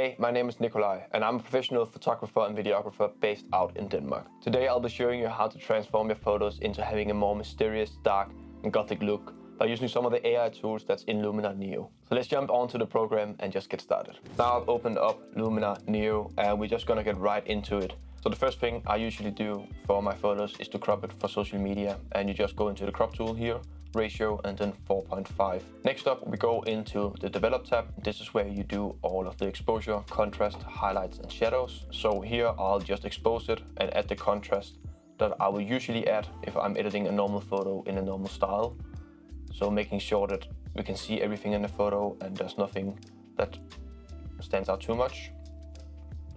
Hey, my name is Nikolaj, and I'm a professional photographer and videographer based out in Denmark. Today I'll be showing you how to transform your photos into having a more mysterious, dark and gothic look by using some of the AI tools that's in Luminar Neo. So let's jump onto the program and just get started. Now I've opened up Luminar Neo and we're just gonna get right into it. So the first thing I usually do for my photos is to crop it for social media, and you just go into the crop tool here, ratio, and then 4.5. Next up, we go into the develop tab. This is where you do all of the exposure, contrast, highlights, and shadows. So here I'll just expose it and add the contrast that I will usually add if I'm editing a normal photo in a normal style. So making sure that we can see everything in the photo and there's nothing that stands out too much.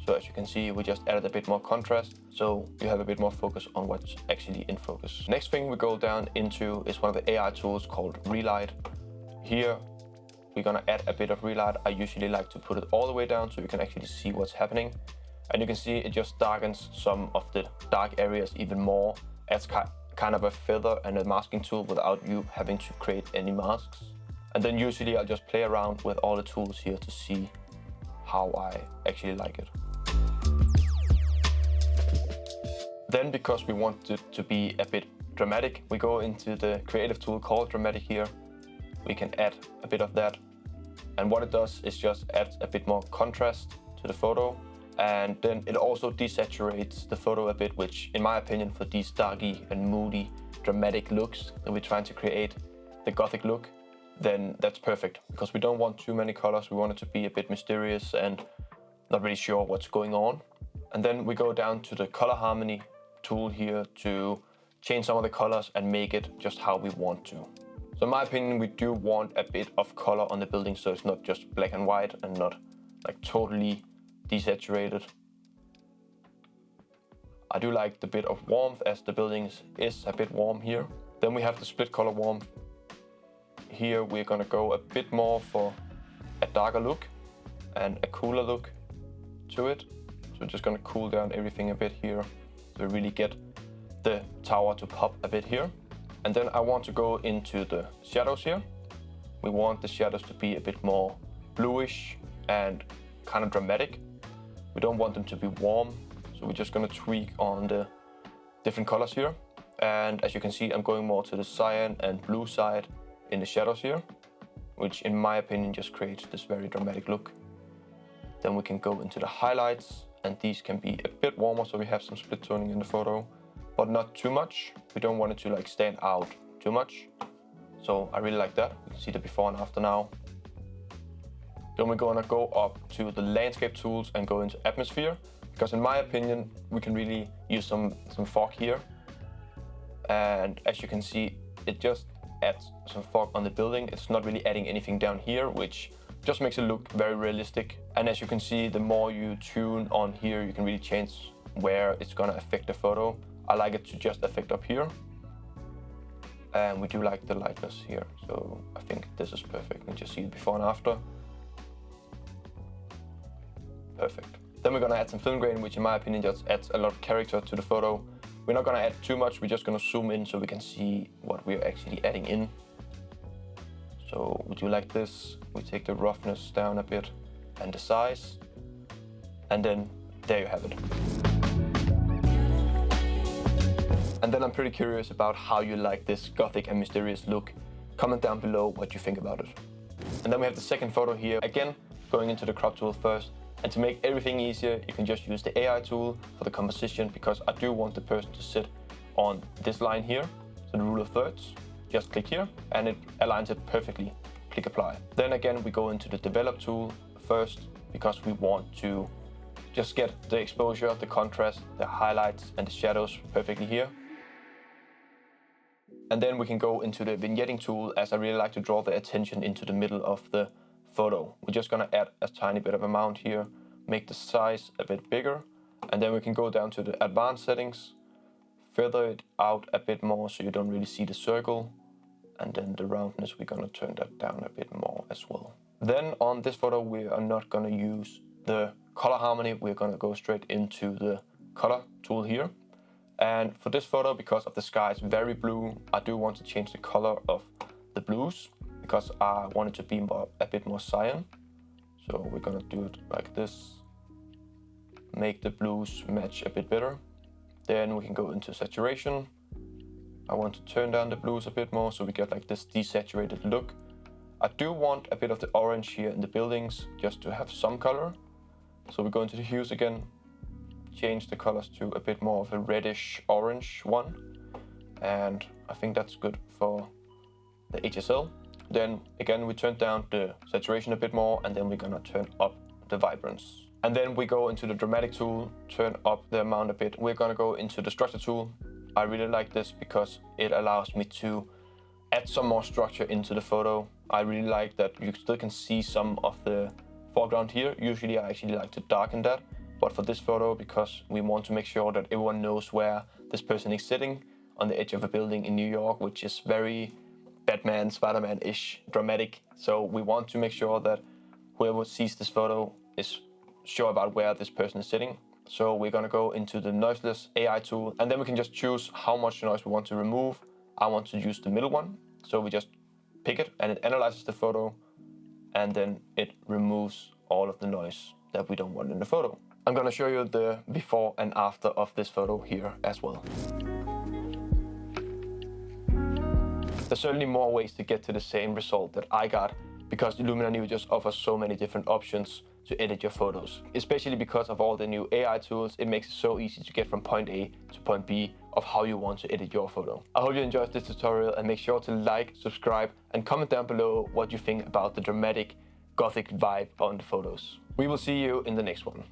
So as you can see, we just added a bit more contrast, so you have a bit more focus on what's actually in focus. Next thing we go down into is one of the AI tools called Relight. Here, we're gonna add a bit of Relight. I usually like to put it all the way down so you can actually see what's happening. And you can see it just darkens some of the dark areas even more. Adds kind of a feather and a masking tool without you having to create any masks. And then usually I'll just play around with all the tools here to see how I actually like it. Then, because we want it to be a bit dramatic, we go into the creative tool called Dramatic here. We can add a bit of that. And what it does is just add a bit more contrast to the photo. And then it also desaturates the photo a bit, which in my opinion, for these darky and moody, dramatic looks that we're trying to create, the gothic look, then that's perfect. Because we don't want too many colors. We want it to be a bit mysterious and not really sure what's going on. And then we go down to the color harmony tool here to change some of the colors and make it just how we want to. So in my opinion, we do want a bit of color on the building, so it's not just black and white and not like totally desaturated. I do like the bit of warmth as the building is a bit warm here. Then we have the split color warmth. Here we're gonna go a bit more for a darker look and a cooler look to it. So we're just gonna cool down everything a bit here. So we really get the tower to pop a bit here. And then I want to go into the shadows here. We want the shadows to be a bit more bluish and kind of dramatic. We don't want them to be warm. So we're just gonna tweak on the different colors here. And as you can see, I'm going more to the cyan and blue side in the shadows here, which in my opinion just creates this very dramatic look. Then we can go into the highlights, and these can be a bit warmer, so we have some split toning in the photo, but not too much. We don't want it to like stand out too much. So I really like that. You can see the before and after now. Then we're gonna go up to the landscape tools and go into atmosphere, because in my opinion, we can really use some fog here. And as you can see, it just adds some fog on the building. It's not really adding anything down here, which just makes it look very realistic. And as you can see, the more you tune on here, you can really change where it's gonna affect the photo. I like it to just affect up here. And we do like the lightness here. So I think this is perfect. You can just see it before and after. Perfect. Then we're gonna add some film grain, which in my opinion just adds a lot of character to the photo. We're not gonna add too much. We're just gonna zoom in so we can see what we're actually adding in. So we do like this, we take the roughness down a bit and the size, and then there you have it. And then I'm pretty curious about how you like this gothic and mysterious look. Comment down below what you think about it. And then we have the second photo here, again, going into the crop tool first. And to make everything easier, you can just use the AI tool for the composition, because I do want the person to sit on this line here, so the rule of thirds. Just click here and it aligns it perfectly. Click apply. Then again, we go into the develop tool first, because we want to just get the exposure, the contrast, the highlights and the shadows perfectly here. And then we can go into the vignetting tool, as I really like to draw the attention into the middle of the photo. We're just gonna add a tiny bit of amount here, make the size a bit bigger, and then we can go down to the advanced settings, feather it out a bit more so you don't really see the circle. And then the roundness, we're gonna turn that down a bit more as well. Then on this photo, we are not gonna use the color harmony. We're gonna go straight into the color tool here. And for this photo, because of the sky is very blue, I do want to change the color of the blues, because I want it to be a bit more cyan. So we're gonna do it like this. Make the blues match a bit better. Then we can go into saturation. I want to turn down the blues a bit more so we get like this desaturated look. I do want a bit of the orange here in the buildings just to have some color. So we go into the hues again, change the colors to a bit more of a reddish orange one. And I think that's good for the HSL. Then again, we turn down the saturation a bit more, and then we're gonna turn up the vibrance. And then we go into the dramatic tool, turn up the amount a bit. We're gonna go into the structure tool. I really like this because it allows me to add some more structure into the photo. I really like that you still can see some of the foreground here. Usually I actually like to darken that, but for this photo, because we want to make sure that everyone knows where this person is sitting on the edge of a building in New York, which is very Batman, Spider-Man-ish dramatic. So we want to make sure that whoever sees this photo is sure about where this person is sitting. So we're gonna go into the noiseless AI tool, and then we can just choose how much noise we want to remove. I want to use the middle one. So we just pick it and it analyzes the photo, and then it removes all of the noise that we don't want in the photo. I'm gonna show you the before and after of this photo here as well. There's certainly more ways to get to the same result that I got, because Luminar Neo just offers so many different options to edit your photos. Especially because of all the new AI tools, it makes it so easy to get from point A to point B of how you want to edit your photo. I hope you enjoyed this tutorial, and make sure to like, subscribe, and comment down below what you think about the dramatic Gothic vibe on the photos. We will see you in the next one.